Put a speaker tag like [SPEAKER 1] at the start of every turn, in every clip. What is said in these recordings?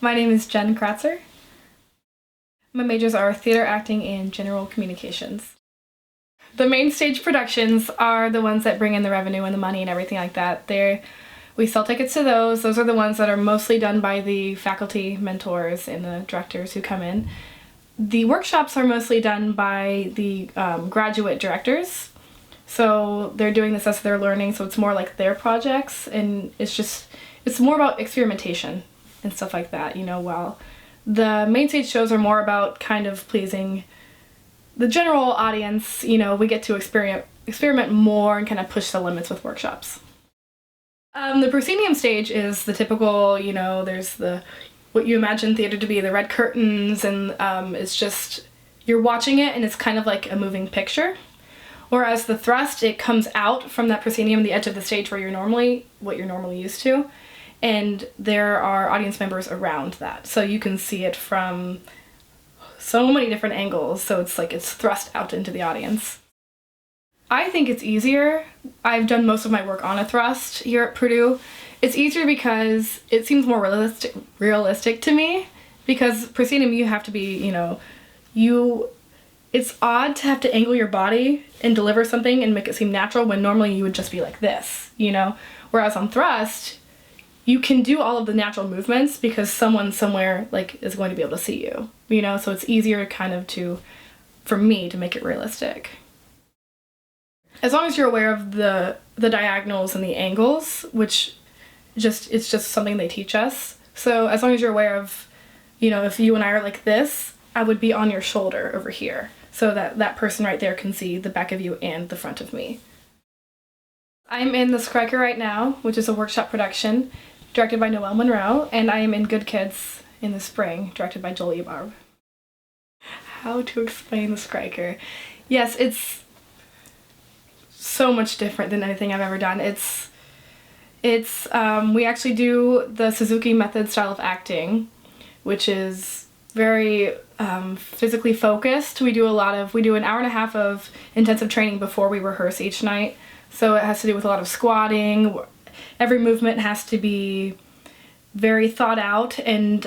[SPEAKER 1] My name is Jenn Kratzer. My majors are theater, acting, and general communications. The main stage productions are the ones that bring in the revenue and the money and everything like that. We sell tickets to those. Those are the ones that are mostly done by the faculty, mentors, and the directors who come in. The workshops are mostly done by the graduate directors. So they're doing this as they're learning, so it's more like their projects, and it's more about experimentation and stuff like that, while the main stage shows are more about kind of pleasing the general audience. We get to experiment more and kind of push the limits with workshops. The proscenium stage is the typical, there's what you imagine theater to be, the red curtains, and it's just, you're watching it and it's kind of like a moving picture. Whereas the thrust, it comes out from that proscenium, the edge of the stage what you're normally used to, and there are audience members around that. So you can see it from so many different angles, so it's like it's thrust out into the audience. I think it's easier. I've done most of my work on a thrust here at Purdue. It's easier because it seems more realistic to me, because proscenium you have to be, it's odd to have to angle your body and deliver something and make it seem natural when normally you would just be like this, Whereas on thrust, you can do all of the natural movements because someone somewhere is going to be able to see you, So it's easier for me to make it realistic. As long as you're aware of the diagonals and the angles, which it's just something they teach us. So as long as you're aware of, if you and I are like this, I would be on your shoulder over here, so that person right there can see the back of you and the front of me. I'm in The Skriker right now, which is a workshop production directed by Noelle Monroe, and I am in Good Kids in the spring, directed by Joel Ebarb. How to explain The Skriker? Yes, it's so much different than anything I've ever done. We actually do the Suzuki method style of acting, which is very physically focused. We do an hour and a half of intensive training before we rehearse each night. So it has to do with a lot of squatting. Every movement has to be very thought out and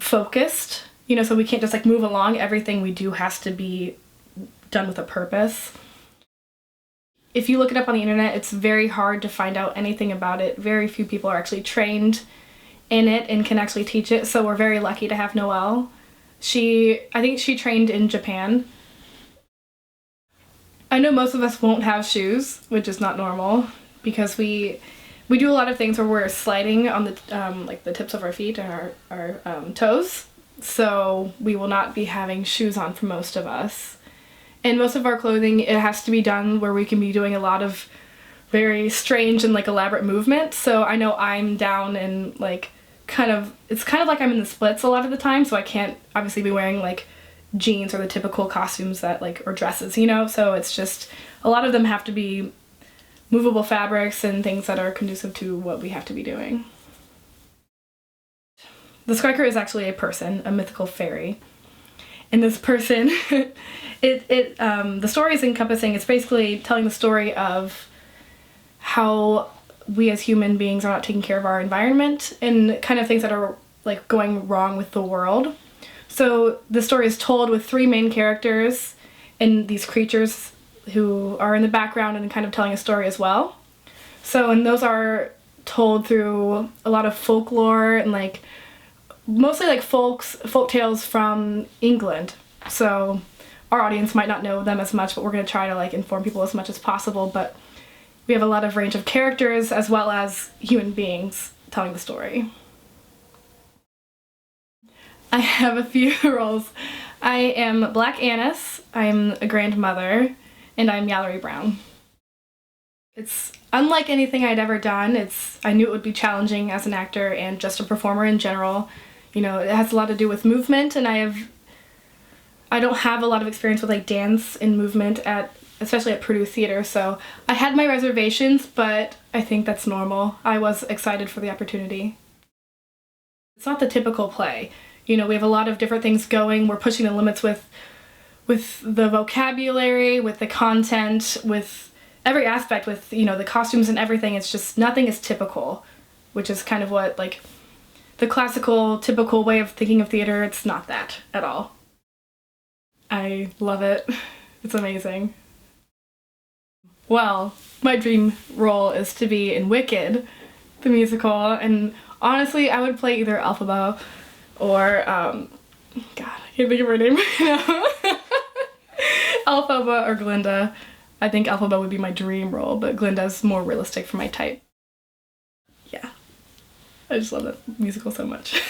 [SPEAKER 1] focused. So we can't just move along. Everything we do has to be done with a purpose. If you look it up on the internet, it's very hard to find out anything about it. Very few people are actually trained in it and can actually teach it, so we're very lucky to have Noelle. I think she trained in Japan. I know most of us won't have shoes, which is not normal, because we do a lot of things where we're sliding on the the tips of our feet and our toes, so we will not be having shoes on for most of us. And most of our clothing, it has to be done where we can be doing a lot of very strange and elaborate movement. So I know I'm down and it's kind of like I'm in the splits a lot of the time, so I can't obviously be wearing jeans or the typical costumes that or dresses, So it's just, a lot of them have to be movable fabrics and things that are conducive to what we have to be doing. The Skriker is actually a person, a mythical fairy. And this person, the story is encompassing, it's basically telling the story of how we as human beings are not taking care of our environment and kind of things that are going wrong with the world. So the story is told with three main characters and these creatures who are in the background and kind of telling a story as well. And those are told through a lot of folklore and mostly folk tales from England. So our audience might not know them as much, but we're going to try to inform people as much as possible. But we have a lot of range of characters as well as human beings telling the story. I have a few roles. I am Black Annis, I'm a grandmother, and I'm Yallery Brown. It's unlike anything I'd ever done. I knew it would be challenging as an actor and just a performer in general. It has a lot to do with movement, and I don't have a lot of experience with dance and movement especially at Purdue Theater, so I had my reservations, but I think that's normal. I was excited for the opportunity. It's not the typical play. We have a lot of different things going. We're pushing the limits with the vocabulary, with the content, with every aspect, with the costumes and everything. It's just nothing is typical, which is kind of what the classical, typical way of thinking of theater. It's not that at all. I love it. It's amazing. Well, my dream role is to be in Wicked, the musical, and honestly, I would play either Elphaba or, God, I can't think of her name right now. Elphaba or Glinda. I think Elphaba would be my dream role, but Glinda's more realistic for my type. Yeah. I just love that musical so much.